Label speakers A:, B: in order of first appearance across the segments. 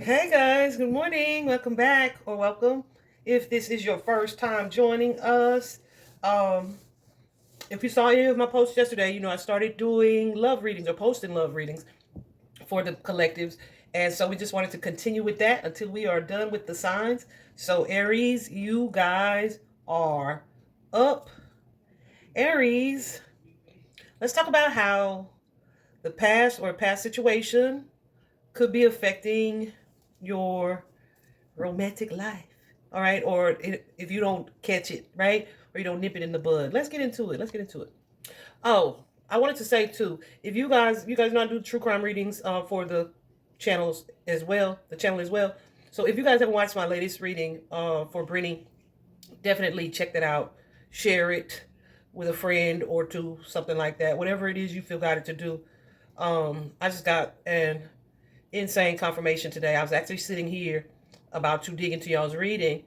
A: Hey guys, good morning. Welcome back or welcome. If this is your first time joining us, um, if you saw any of my posts yesterday, I started doing love readings or posting love readings for the collectives. And so we just wanted to continue with that until we are done with the signs. So, Aries, you guys are up. Aries, let's talk about how the past or past situation could be affecting your romantic life. All right. Or if you don't catch it, right? Or you don't nip it in the bud. Let's get into it. Let's get into it. Oh, I wanted to say too, if you guys know I do true crime readings for the channels as well, the channel as well. So if you guys haven't watched my latest reading for Brittany, definitely check that out. Share it with a friend or two, something like that. Whatever it is you feel guided to do. I just got an insane confirmation today. I was actually sitting here about to dig into y'all's reading,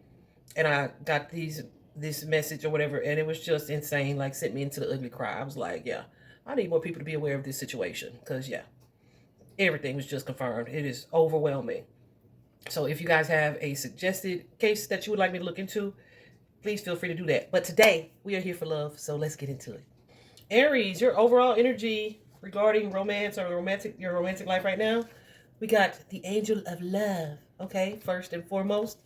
A: and I got this message or whatever, and it was just insane. Like, sent me into the ugly cry. I was like, yeah, I need more people to be aware of this situation because yeah, everything was just confirmed. It is overwhelming. So if you guys have a suggested case that you would like me to look into, please feel free to do that. But today we are here for love, so let's get into it. Aries, your overall energy regarding romance or your romantic life right now, we got the angel of love. Okay, first and foremost.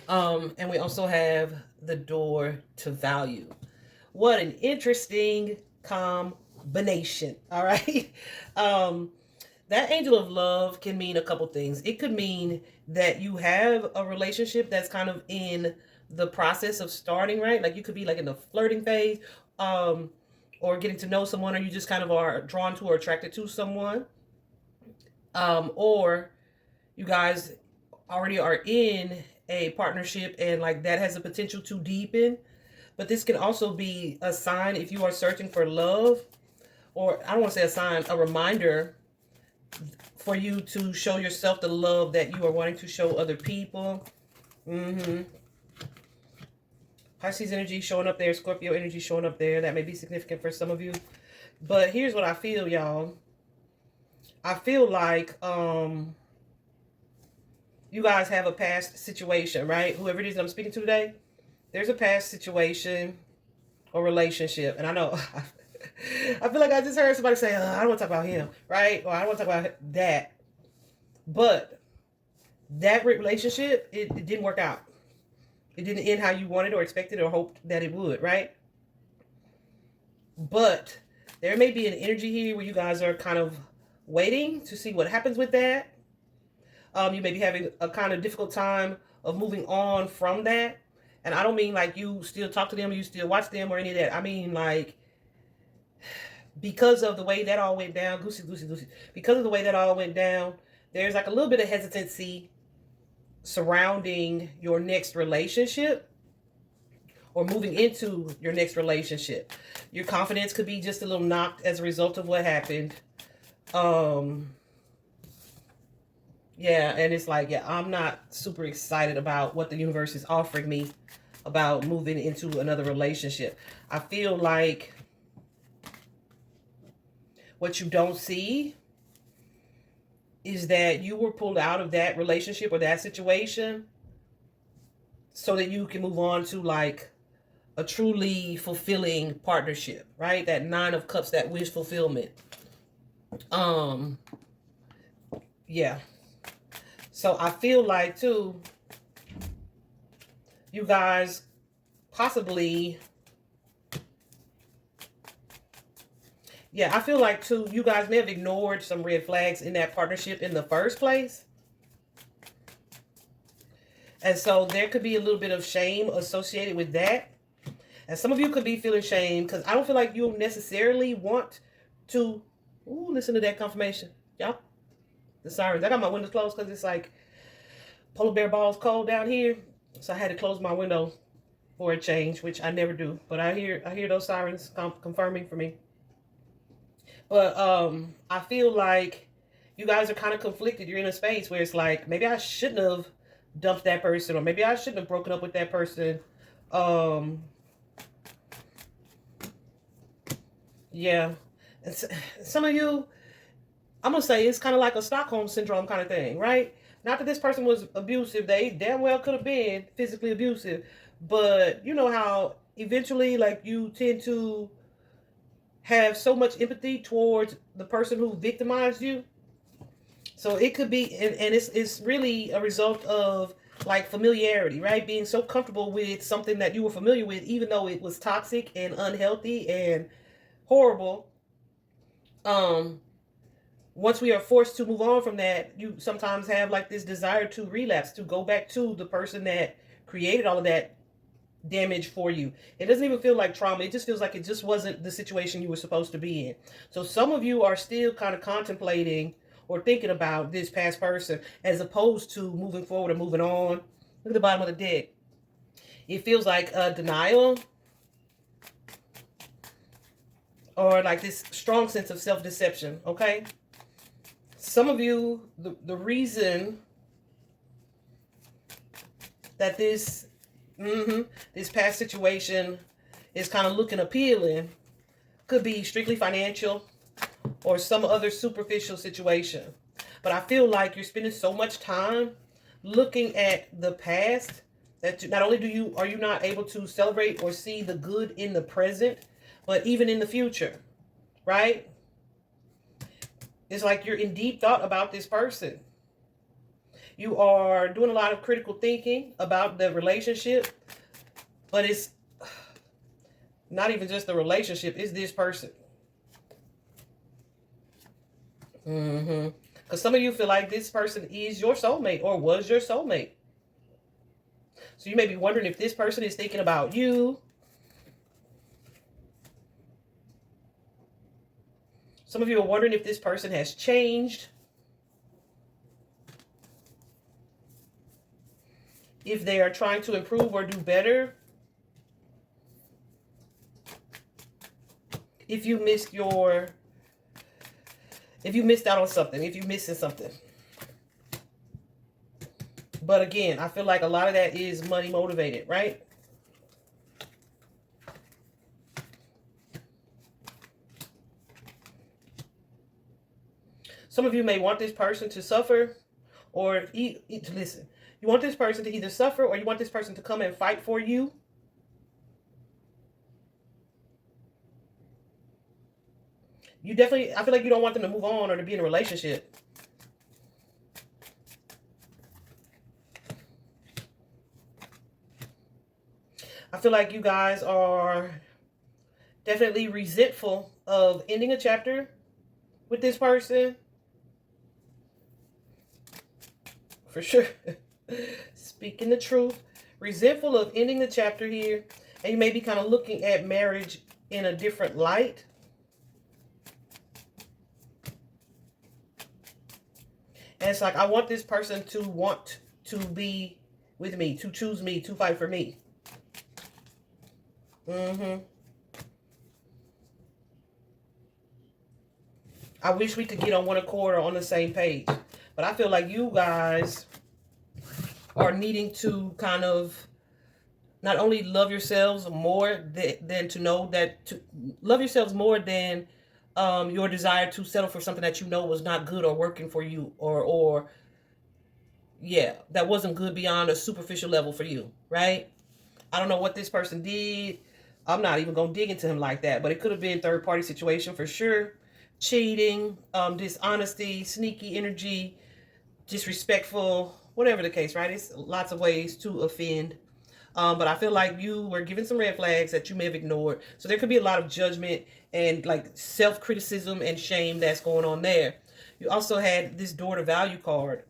A: And we also have the door to value. What an interesting combination. All right. Um, that angel of love can mean a couple things. It could mean that you have a relationship that's kind of in the process of starting, right? Like you could be like in the flirting phase, um, or getting to know someone, or you just kind of are drawn to or attracted to someone. Or you guys already are in a partnership and like that has the potential to deepen. But this can also be a sign if you are searching for love, or I don't want to say a sign, a reminder for you to show yourself the love that you are wanting to show other people. Mm-hmm. Pisces energy showing up there, Scorpio energy showing up there. That may be significant for some of you. But here's what I feel, y'all. I feel like you guys have a past situation, right? Whoever it is that I'm speaking to today, there's a past situation or relationship. And I know, I feel like I just heard somebody say, I don't want to talk about him, right? Or I don't want to talk about that. But that relationship, it didn't work out. It didn't end how you wanted or expected or hoped that it would, right? But there may be an energy here where you guys are kind of waiting to see what happens with that. You may be having a kind of difficult time of moving on from that. And I don't mean like you still talk to them, you still watch them or any of that. I mean like because of the way that all went down, goosey. Because of the way that all went down, there's like a little bit of hesitancy surrounding your next relationship or moving into your next relationship. Your confidence could be just a little knocked as a result of what happened. Um, yeah, and it's like, yeah, I'm not super excited about what the universe is offering me about moving into another relationship. I feel like what you don't see is that you were pulled out of that relationship or that situation so that you can move on to like a truly fulfilling partnership, right? That nine of cups, that wish fulfillment. Um, yeah. So I feel like too, you guys possibly, yeah, I feel like too, you guys may have ignored some red flags in that partnership in the first place. And so there could be a little bit of shame associated with that. And some of you could be feeling shame because I don't feel like you necessarily want to. Ooh, listen to that confirmation. Y'all, the sirens. I got my windows closed because it's like polar bear balls cold down here. So I had to close my window for a change, which I never do. But I hear those sirens confirming for me. But I feel like you guys are kind of conflicted. You're in a space where it's like maybe I shouldn't have dumped that person, or maybe I shouldn't have broken up with that person. Um, yeah, and some of you, I'm gonna say it's kind of like a Stockholm syndrome kind of thing, right? Not that this person was abusive; they damn well could have been physically abusive, but you know how eventually, like, you tend to have so much empathy towards the person who victimized you. So it could be, and it's really a result of like familiarity, right? Being so comfortable with something that you were familiar with, even though it was toxic and unhealthy and horrible. Um, Once we are forced to move on from that, you sometimes have like this desire to relapse, to go back to the person that created all of that damage for you. It doesn't even feel like trauma. It just feels like it just wasn't the situation you were supposed to be in. So some of you are still kind of contemplating or thinking about this past person as opposed to moving forward and moving on. Look at the bottom of the deck. It feels like a denial or like this strong sense of self-deception, okay? Some of you, the reason that this past situation is kind of looking appealing could be strictly financial or some other superficial situation. But I feel like you're spending so much time looking at the past that not only are you not able to celebrate or see the good in the present, but even in the future, right? It's like you're in deep thought about this person. You are doing a lot of critical thinking about the relationship, but it's not even just the relationship, it's this person. Because some of you feel like this person is your soulmate or was your soulmate. So you may be wondering if this person is thinking about you. Some of you are wondering if this person has changed. If they are trying to improve or do better. If you missed out on something, if you're missing something. But again, I feel like a lot of that is money motivated, right? Some of you may want this person to suffer or listen. You want this person to either suffer or you want this person to come and fight for you. I feel like you don't want them to move on or to be in a relationship. I feel like you guys are definitely resentful of ending a chapter with this person. For sure. Speaking the truth. Resentful of ending the chapter here. And you may be kind of looking at marriage in a different light. And it's like, I want this person to want to be with me, to choose me, to fight for me. I wish we could get on one accord or on the same page. But I feel like you guys are needing to kind of not only love yourselves more than to know that, to love yourselves more than your desire to settle for something that you know was not good or working for you, or yeah, that wasn't good beyond a superficial level for you, right? I don't know what this person did. I'm not even gonna dig into him like that, but it could have been third party situation for sure. Cheating, dishonesty, sneaky energy, disrespectful, whatever the case, right? It's lots of ways to offend. But I feel like you were given some red flags that you may have ignored. So there could be a lot of judgment and like self-criticism and shame that's going on there. You also had this door to value card.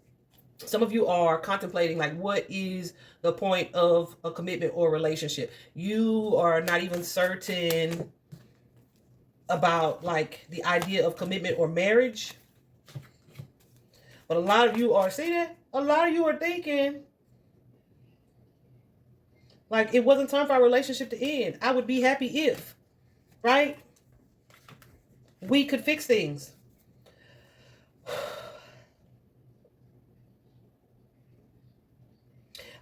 A: Some of you are contemplating like, what is the point of a commitment or relationship? You are not even certain about like the idea of commitment or marriage. But a lot of you are, see that? A lot of you are thinking like, it wasn't time for our relationship to end. I would be happy if, right? We could fix things.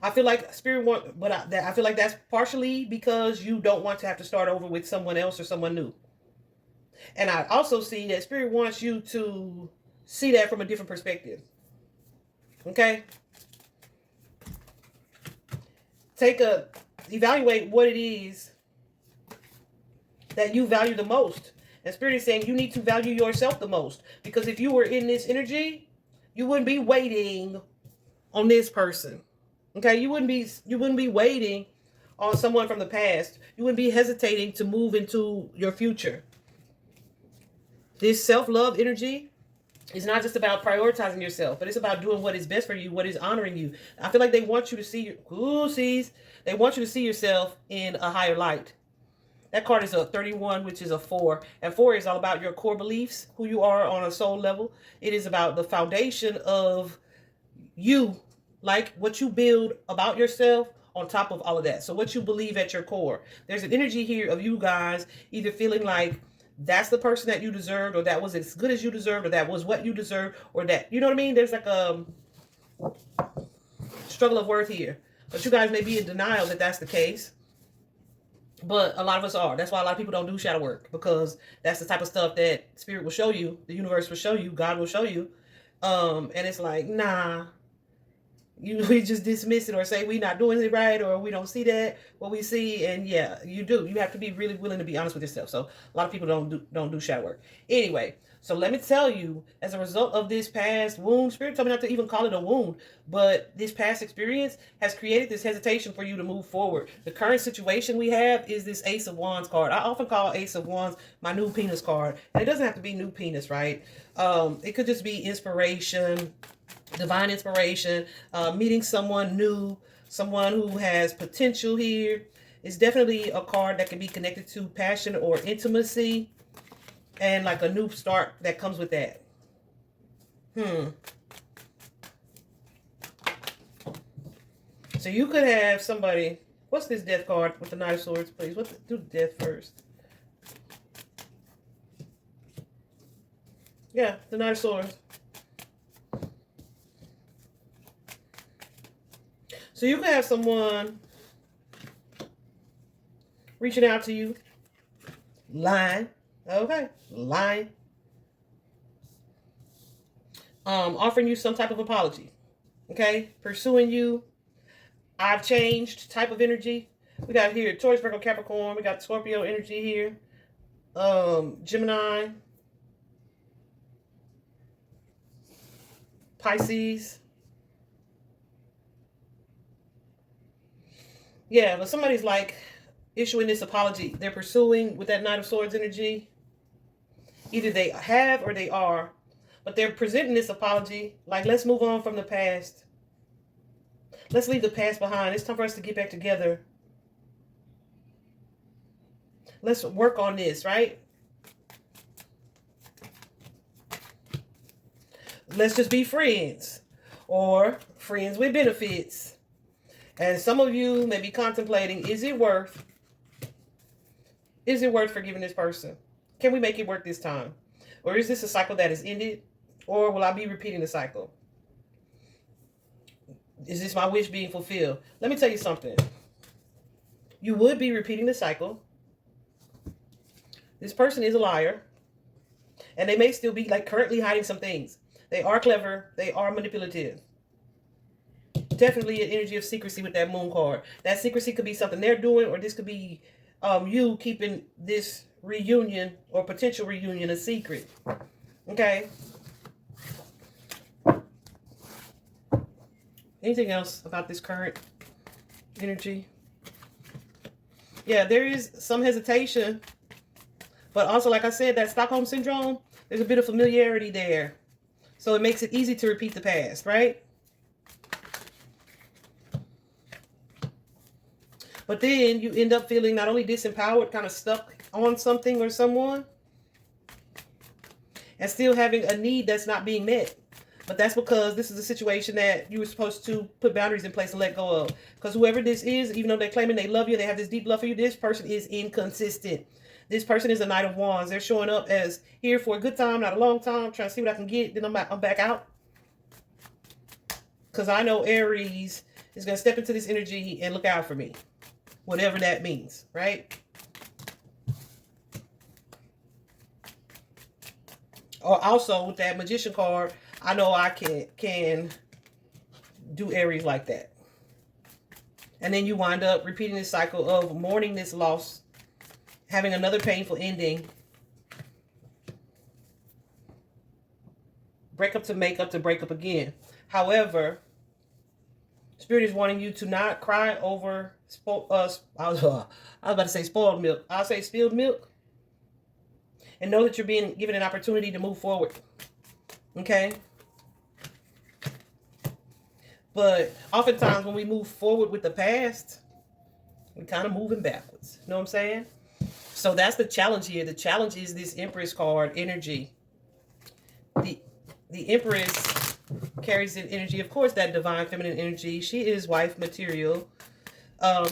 A: I feel like Spirit want, but I feel like that's partially because you don't want to have to start over with someone else or someone new. And I also see that Spirit wants you to see that from a different perspective. Okay? Evaluate what it is that you value the most. And Spirit is saying you need to value yourself the most. Because if you were in this energy, you wouldn't be waiting on this person. Okay? You wouldn't be waiting on someone from the past. You wouldn't be hesitating to move into your future. This self-love energy is not just about prioritizing yourself, but it's about doing what is best for you, what is honoring you. I feel like they want you to see they want you to see yourself in a higher light. That card is a 31, which is a 4. And 4 is all about your core beliefs, who you are on a soul level. It is about the foundation of you, like what you build about yourself on top of all of that. So what you believe at your core. There's an energy here of you guys either feeling like that's the person that you deserved, or that was as good as you deserved, or that was what you deserved, or that, you know what I mean? There's like a struggle of worth here. But you guys may be in denial that that's the case. But a lot of us are. That's why a lot of people don't do shadow work, because that's the type of stuff that Spirit will show you, the universe will show you, God will show you. And it's like, nah, we just dismiss it or say we not doing it right, or we don't see that what we see. And yeah, you do. You have to be really willing to be honest with yourself. So a lot of people don't do shadow work. Anyway, so let me tell you, as a result of this past wound, Spirit told me not to even call it a wound, but this past experience has created this hesitation for you to move forward. The current situation we have is this Ace of Wands card. I often call Ace of Wands my new penis card. And it doesn't have to be new penis, right? It could just be inspiration, divine inspiration, meeting someone new, someone who has potential here. It's definitely a card that can be connected to passion or intimacy, and like a new start that comes with that. So you could have somebody. What's this death card with the Knight of Swords, please? Do death first. Yeah, the Knight of Swords. So you could have someone reaching out to you, lying. Okay, lying. Offering you some type of apology. Okay, pursuing you. I've changed type of energy. We got here Taurus, Virgo, Capricorn. We got Scorpio energy here. Gemini. Pisces. Yeah, but somebody's like issuing this apology. They're pursuing with that Knight of Swords energy. Either they have or they are. But they're presenting this apology like, let's move on from the past. Let's leave the past behind. It's time for us to get back together. Let's work on this, right? Let's just be friends. Or friends with benefits. And some of you may be contemplating, is it worth forgiving this person? Can we make it work this time? Or is this a cycle that is ended? Or will I be repeating the cycle? Is this my wish being fulfilled? Let me tell you something. You would be repeating the cycle. This person is a liar. And they may still be like currently hiding some things. They are clever. They are manipulative. Definitely an energy of secrecy with that moon card. That secrecy could be something they're doing, or this could be you keeping this reunion or potential reunion a secret. Okay. Anything else about this current energy? Yeah, there is some hesitation, but also, like I said, that Stockholm Syndrome, there's a bit of familiarity there. So it makes it easy to repeat the past, right? But then you end up feeling not only disempowered, kind of stuck on something or someone, and still having a need that's not being met. But that's because this is a situation that you were supposed to put boundaries in place and let go of. Because whoever this is, even though they're claiming they love you, they have this deep love for you, this person is inconsistent. This person is a Knight of Wands. They're showing up as here for a good time, not a long time, trying to see what I can get. Then I'm back out. Because I know Aries is going to step into this energy and look out for me. Whatever that means, right? Or also with that Magician card, I know I can do Aries like that. And then you wind up repeating this cycle of mourning this loss, having another painful ending, break up to make up to break up again. However, Spirit is wanting you to not cry over I was about to say spoiled milk. I'll say spilled milk. And know that you're being given an opportunity to move forward. Okay? But oftentimes when we move forward with the past, we're kind of moving backwards. You know what I'm saying? So that's the challenge here. The challenge is this Empress card energy. The Empress carries an energy, of course, that divine feminine energy. She is wife material.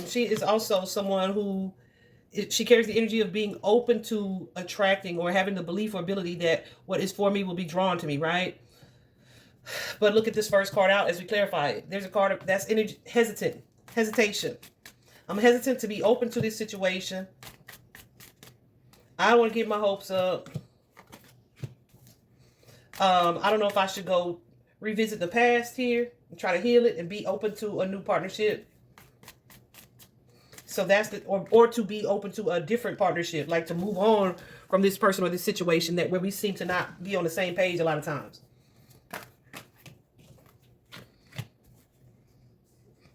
A: She is also someone who, she carries the energy of being open to attracting or having the belief or ability that what is for me will be drawn to me, right? But look at this first card out as we clarify it. There's a card that's energy, hesitation. I'm hesitant to be open to this situation. I don't want to get my hopes up. I don't know if I should go revisit the past here and try to heal it and be open to a new partnership. So that's the, or to be open to a different partnership, like to move on from this person or this situation that where we seem to not be on the same page a lot of times.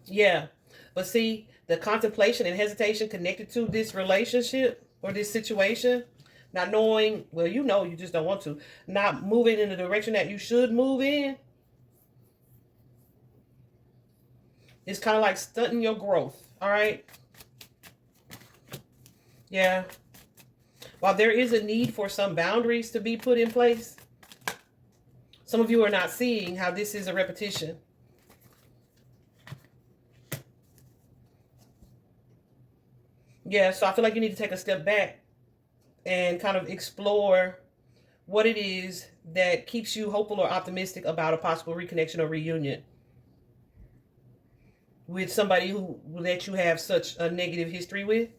A: Yeah, but see, the contemplation and hesitation connected to this relationship or this situation, not knowing, well, you know, you just don't want to, not moving in the direction that you should move in, it's kind of like stunting your growth, all right? Yeah. While there is a need for some boundaries to be put in place, some of you are not seeing how this is a repetition. Yeah, so I feel like you need to take a step back and kind of explore what it is that keeps you hopeful or optimistic about a possible reconnection or reunion with somebody who that you have such a negative history with.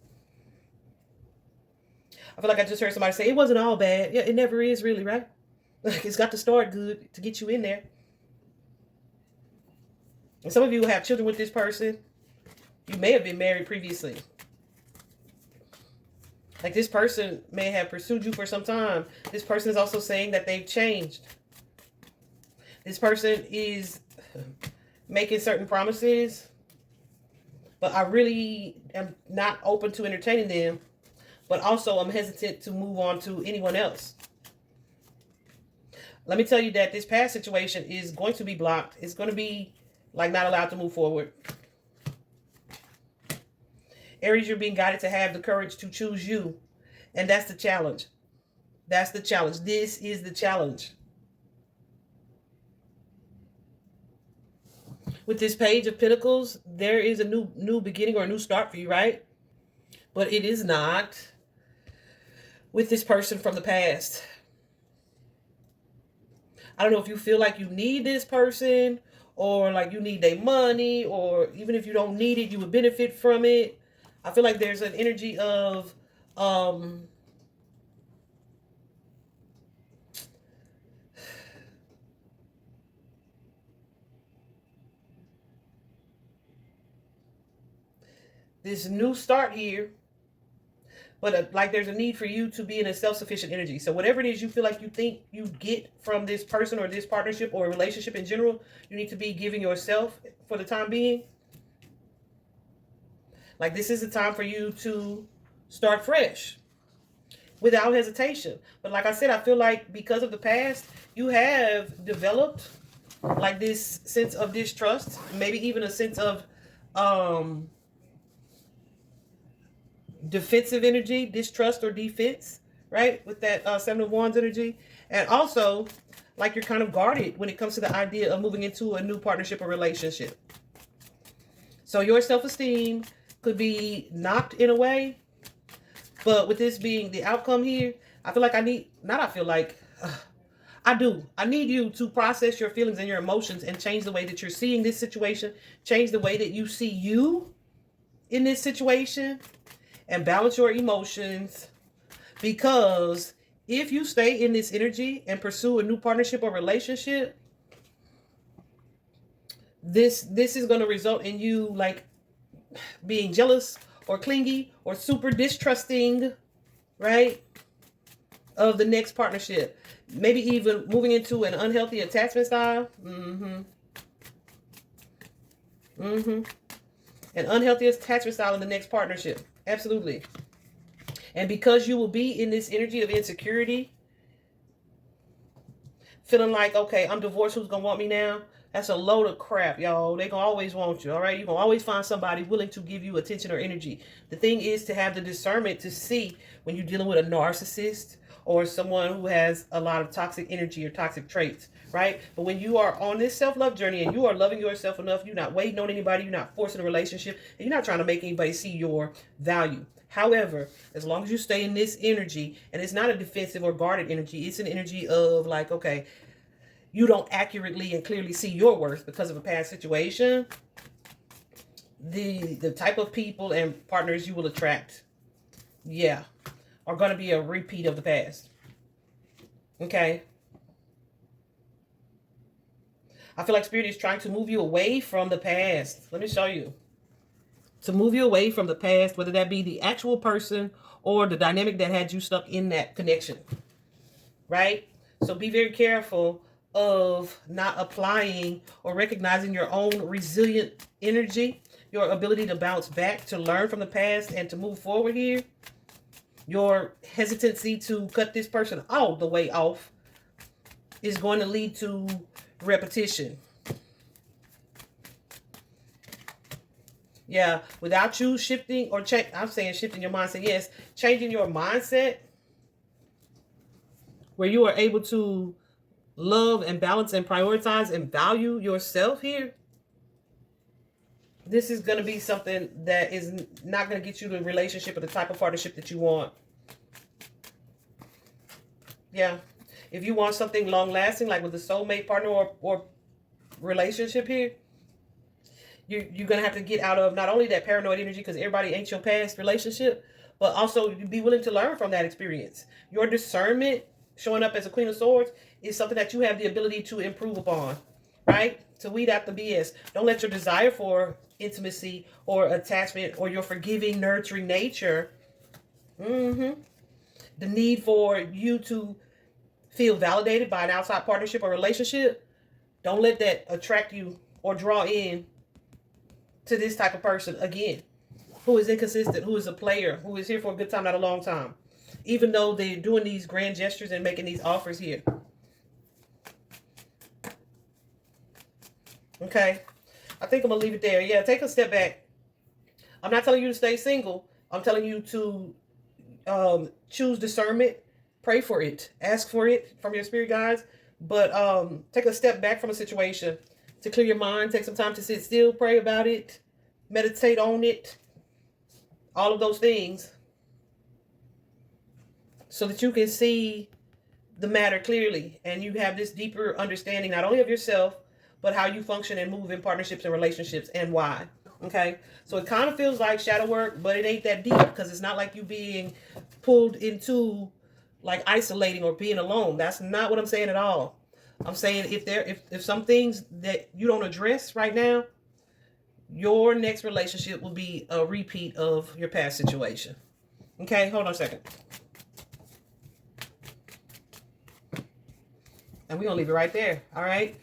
A: I feel like I just heard somebody say it wasn't all bad. Yeah, it never is really, right? It's got to start good to get you in there. And some of you have children with this person. You may have been married previously. Like this person may have pursued you for some time. This person is also saying that they've changed. This person is making certain promises, but I really am not open to entertaining them. But also I'm hesitant to move on to anyone else. Let me tell you that this past situation is going to be blocked. It's going to be like not allowed to move forward. Aries, you're being guided to have the courage to choose you. And that's the challenge. That's the challenge. This is the challenge. With this Page of Pentacles, there is a new beginning or a new start for you, right? But it is not with this person from the past. I don't know if you feel like you need this person or like you need their money, or even if you don't need it, you would benefit from it. I feel like there's an energy of this new start here, but like there's a need for you to be in a self-sufficient energy. So whatever it is you feel like you think you get from this person or this partnership or a relationship in general, you need to be giving yourself for the time being. Like this is the time for you to start fresh without hesitation. But like I said, I feel like because of the past, you have developed like this sense of distrust, maybe even a sense of defensive energy, distrust or defense, right? With that Seven of Wands energy. And also, like you're kind of guarded when it comes to the idea of moving into a new partnership or relationship. So your self-esteem could be knocked in a way. But with this being the outcome here, I feel like I need, not I feel like, I do. I need you to process your feelings and your emotions and change the way that you're seeing this situation. Change the way that you see you in this situation. And balance your emotions, because if you stay in this energy and pursue a new partnership or relationship, this is going to result in you like being jealous or clingy or super distrusting, right, of the next partnership. Maybe even moving into an unhealthy attachment style. An unhealthy attachment style in the next partnership. Absolutely. And because you will be in this energy of insecurity, feeling like, okay, I'm divorced, who's going to want me now? That's a load of crap, y'all. They going to always want you, all right? You're going to always find somebody willing to give you attention or energy. The thing is to have the discernment to see when you're dealing with a narcissist or someone who has a lot of toxic energy or toxic traits, right? But when you are on this self-love journey and you are loving yourself enough, you're not waiting on anybody, you're not forcing a relationship, and you're not trying to make anybody see your value. However, as long as you stay in this energy, and it's not a defensive or guarded energy, it's an energy of like, okay, you don't accurately and clearly see your worth because of a past situation, the type of people and partners you will attract, yeah, are going to be a repeat of the past. Okay? I feel like Spirit is trying to move you away from the past. Let me show you. To move you away from the past, whether that be the actual person or the dynamic that had you stuck in that connection. Right? So be very careful of not applying or recognizing your own resilient energy, your ability to bounce back, to learn from the past, and to move forward here. Your hesitancy to cut this person all the way off is going to lead to repetition. Yeah, without you shifting or I'm saying shifting your mindset, yes, changing your mindset where you are able to love and balance and prioritize and value yourself here. This is going to be something that is not going to get you the relationship or the type of partnership that you want. Yeah. If you want something long lasting, like with a soulmate partner or relationship here, you're going to have to get out of not only that paranoid energy, because everybody ain't your past relationship, but also be willing to learn from that experience. Your discernment, showing up as a Queen of Swords, is something that you have the ability to improve upon, right? To weed out the BS. Don't let your desire for intimacy or attachment or your forgiving, nurturing nature, the need for you to feel validated by an outside partnership or relationship, don't let that attract you or draw in to this type of person again, who is inconsistent, who is a player, who is here for a good time, not a long time, even though they're doing these grand gestures and making these offers here. Okay, I think I'm gonna leave it there. Yeah, take a step back. I'm not telling you to stay single. I'm telling you to choose discernment, pray for it, ask for it from your spirit guides, but take a step back from a situation to clear your mind. Take some time to sit still, pray about it, meditate on it, all of those things, so that you can see the matter clearly and you have this deeper understanding not only of yourself, but how you function and move in partnerships and relationships and why. Okay, so it kind of feels like shadow work, but it ain't that deep, because it's not like you being pulled into like isolating or being alone. That's not what I'm saying at all. I'm saying if some things that you don't address right now, your next relationship will be a repeat of your past situation. Okay, hold on a second. And we're gonna leave it right there. All right.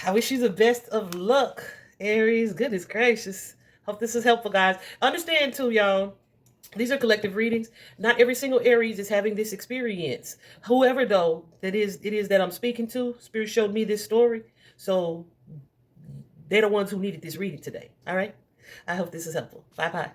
A: I wish you the best of luck, Aries. Goodness gracious. Hope this is helpful, guys. Understand too, y'all. These are collective readings. Not every single Aries is having this experience. Whoever though it is that I'm speaking to, Spirit showed me this story. So they're the ones who needed this reading today. All right. I hope this is helpful. Bye-bye.